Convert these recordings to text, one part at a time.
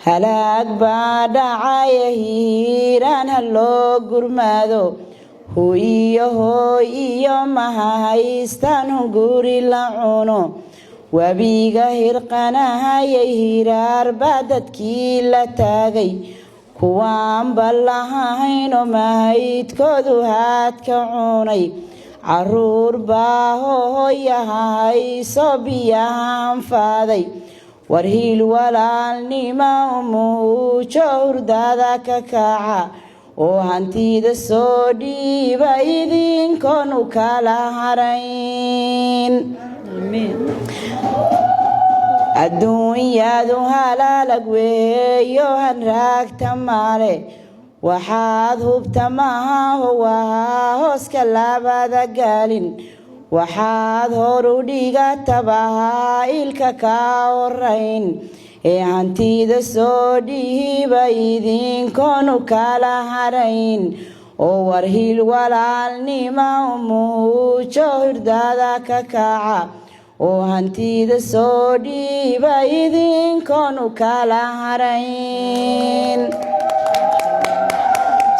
halaag baa dhacaya hiiraan ha loo gurmado hooy iyo maha haystaan hunguri la cuno wabiga hirqanahayay hiraar baa dadkii la taagay kuwaan ballahayno mahaydkoodu haadka cunay caruur baa hooyaha hayso biyaha anfaaday war hiil walaalnima umuujo hurdada ka kaca oo hantida soo dhiiba idinkoonu kala harayn adduunyadu halaalag weeyo hanraagta male waxaad hubta maha waa hooska labada gaalin waxaad horu dhigatabahaa ilka ka horayn ee hantida soo dhiiba idinkoonu kala harayn oo war hiil walaalnima umuujo hurdada ka kaca oo hantida soo dhiiba idinkoonu kala harayn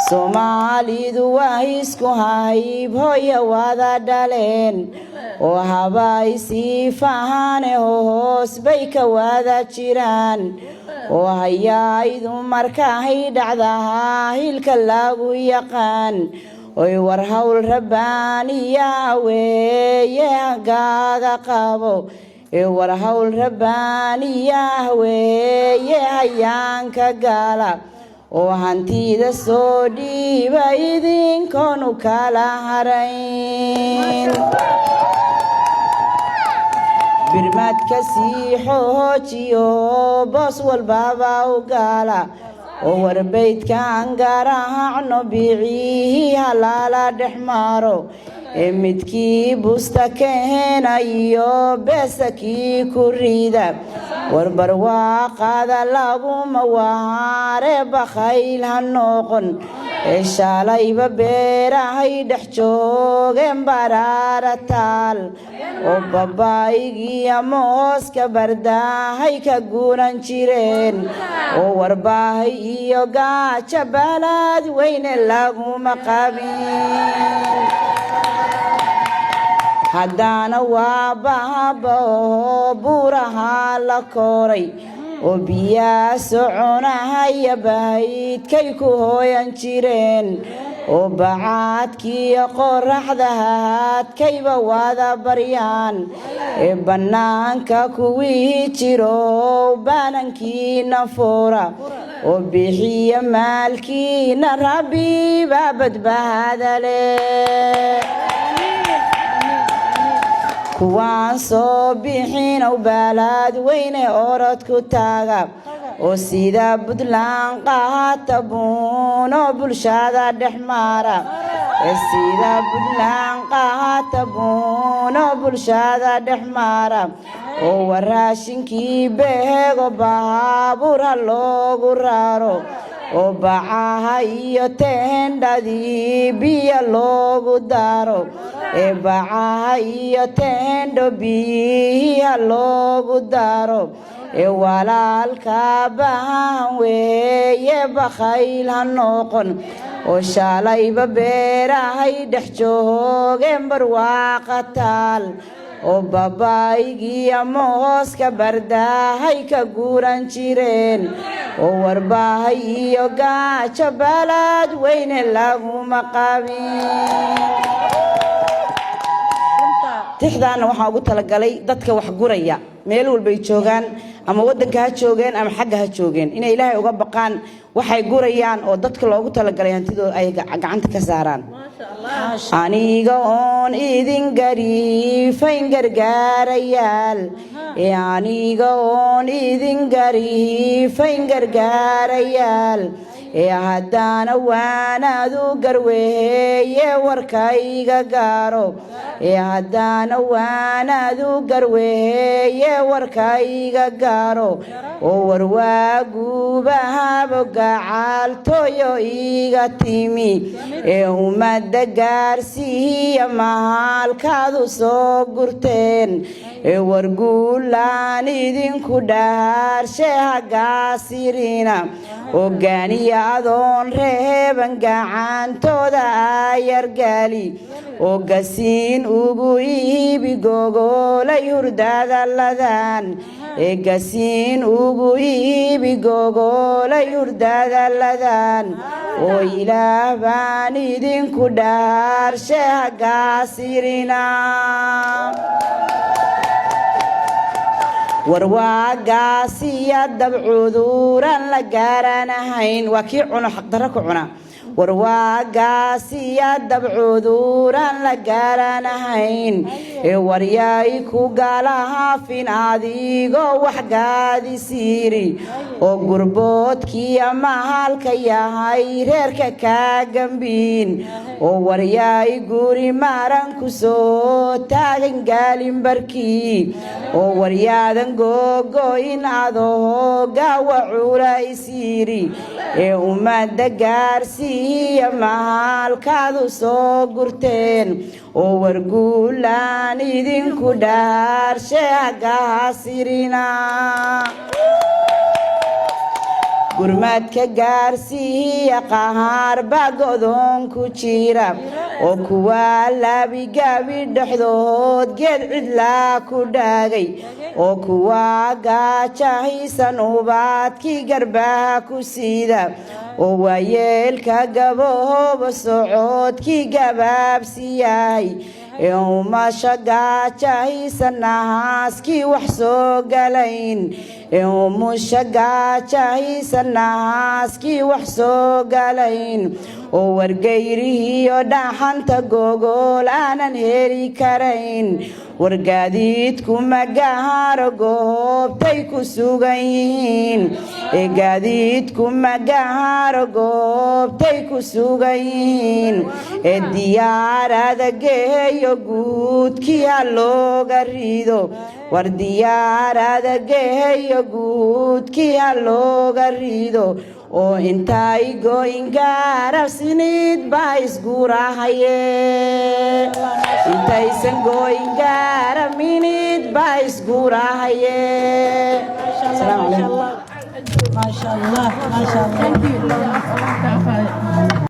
Soomaalidu waa isku hayb hooyo wada dhaleen oo habaysii fahane hoos bay ka wada jiraan oo hayaydu markay dhacdaha hilka lagu yaqaan oy war hawl rabbaaniya weeye hagaaga qabo ee war hawl rabbaaniya weeye hayaanka gaala oo hantida soo dhiiba idinkoonu kala harayn birmadka sii xoojiyo boos walbaba u gaala oo warbaydkan garaacno biciihii halaala dhex maro ee midkii busta keenayo beesa kii ku rida warbarwaaqada laguma waare bakhayl ha noqon ee shalayba beerahay dhex joogeen baraara taal oo babaaygiiyo mooska bardaahay ka guuran jireen oo warbaahay iyo gaaja balaad weyne laguma qabin haddana waa baaba oo buuraha la koray oo biyaa soconahaya bahaydkay ku hooyan jireen oo bacaadkiiyo qoraxda haadkayba wada baryaan ee bannaanka kuwii jiro baanankiina fuura oo bixiya maalkiina rabbi baa badbaada leh kuwaan soo bixinow baalaad weyne orod ku taaga oo sida Puntland qaata buuno bulshada dhex mara ee sida Puntland qaata buuno bulshada dhex mara oo waraashinkii beego baabuur ha loogu raro oo bacaha iyo teendhadii biyo loogu daro ee bacaha iyo teendho biyihii ha loogu daro ee walaalka bahan weeye bakhayl ha noqon oo shalayba beerahay dhex joogeen barwaaqa taal oo babaaygiiyo ama hooska bardaahay ka guuran jireen oo warbaahay iyo gaajo balaad weyne laguma qabin tixdaana waxaa ugu talagalay dadka wax guraya meel walbay joogaan ama wadanka ha joogeen ama xagga ha joogeen inay ilaahay uga baqaan waxay gurayaan oo dadka loogu talagalay hantidooda ay gacanta ka saaraan aniga oon idin gariifayn gargaarayaal aniga oon idin gariifayn gargaarayaal haddana waanadu garweeye warkayga gaaro haddana waanadu garweeye warkayga gaaro oo warwaaguubahabo gacaaltooyo iga timi ummadda gaarsiiya mahalkaadu soo gurteen warguulaan idinku dhaarshe hagaasirina ogaaniya adoon reeban gacantooda ayargaali oo gasiin ugu iibi gogolay hurdadaladaan gasiin ugu iibi gogolay hurdadaladaan oo ilaah baan idinku dhaarshe hagaasirina warwaagaasiya dabcuduuran la gaaranahayn waa kii cuno xaqdarro ku cuna warwaagaasiya dabcuduuran la gaaranahayn waryay ku galahaafin adigoo waxgaadi siiri oo gurboodkii mahalka yahay reerka kaa gambiin oo waryay guri maran ku soo taagan gaalinbarkii oo waryaadan googoyn adoo gaawa culaysiiri ummadda gaarsiiya mahalkaadu soo gurteen oo warguulaan idinku dhaarshe hagaasirina gurmadka gaarsiiya qahaar baa go'doon ku jira oo kuwa labigabi dhexdood geed cidlaa ku dhaagay oo kuwa gaajahaysan ubaadkii garbaha ku siida oo waayeelka gabahooba socodkii gabaabsi yahay umasha gaajahaysan nahaaskii wax soo galayn umusha gaajahaysan nahaaskii wax soo galayn oo wargayrihiyo dhaxanta gogol aanan heli karayn wargaadiidku magahaaro goobtay ku sugan yihiin gaadiidku magahaaro goobtay ku sugan yihiin diyaarada geeyo guudkii ha looga rido war diyaarada geeyo guudkii ha looga rido oo intay goyn gaarabsinid baa isgurahaye intaysan goyn gaaraminid baa isgurahaye ما شاء الله ما شاء الله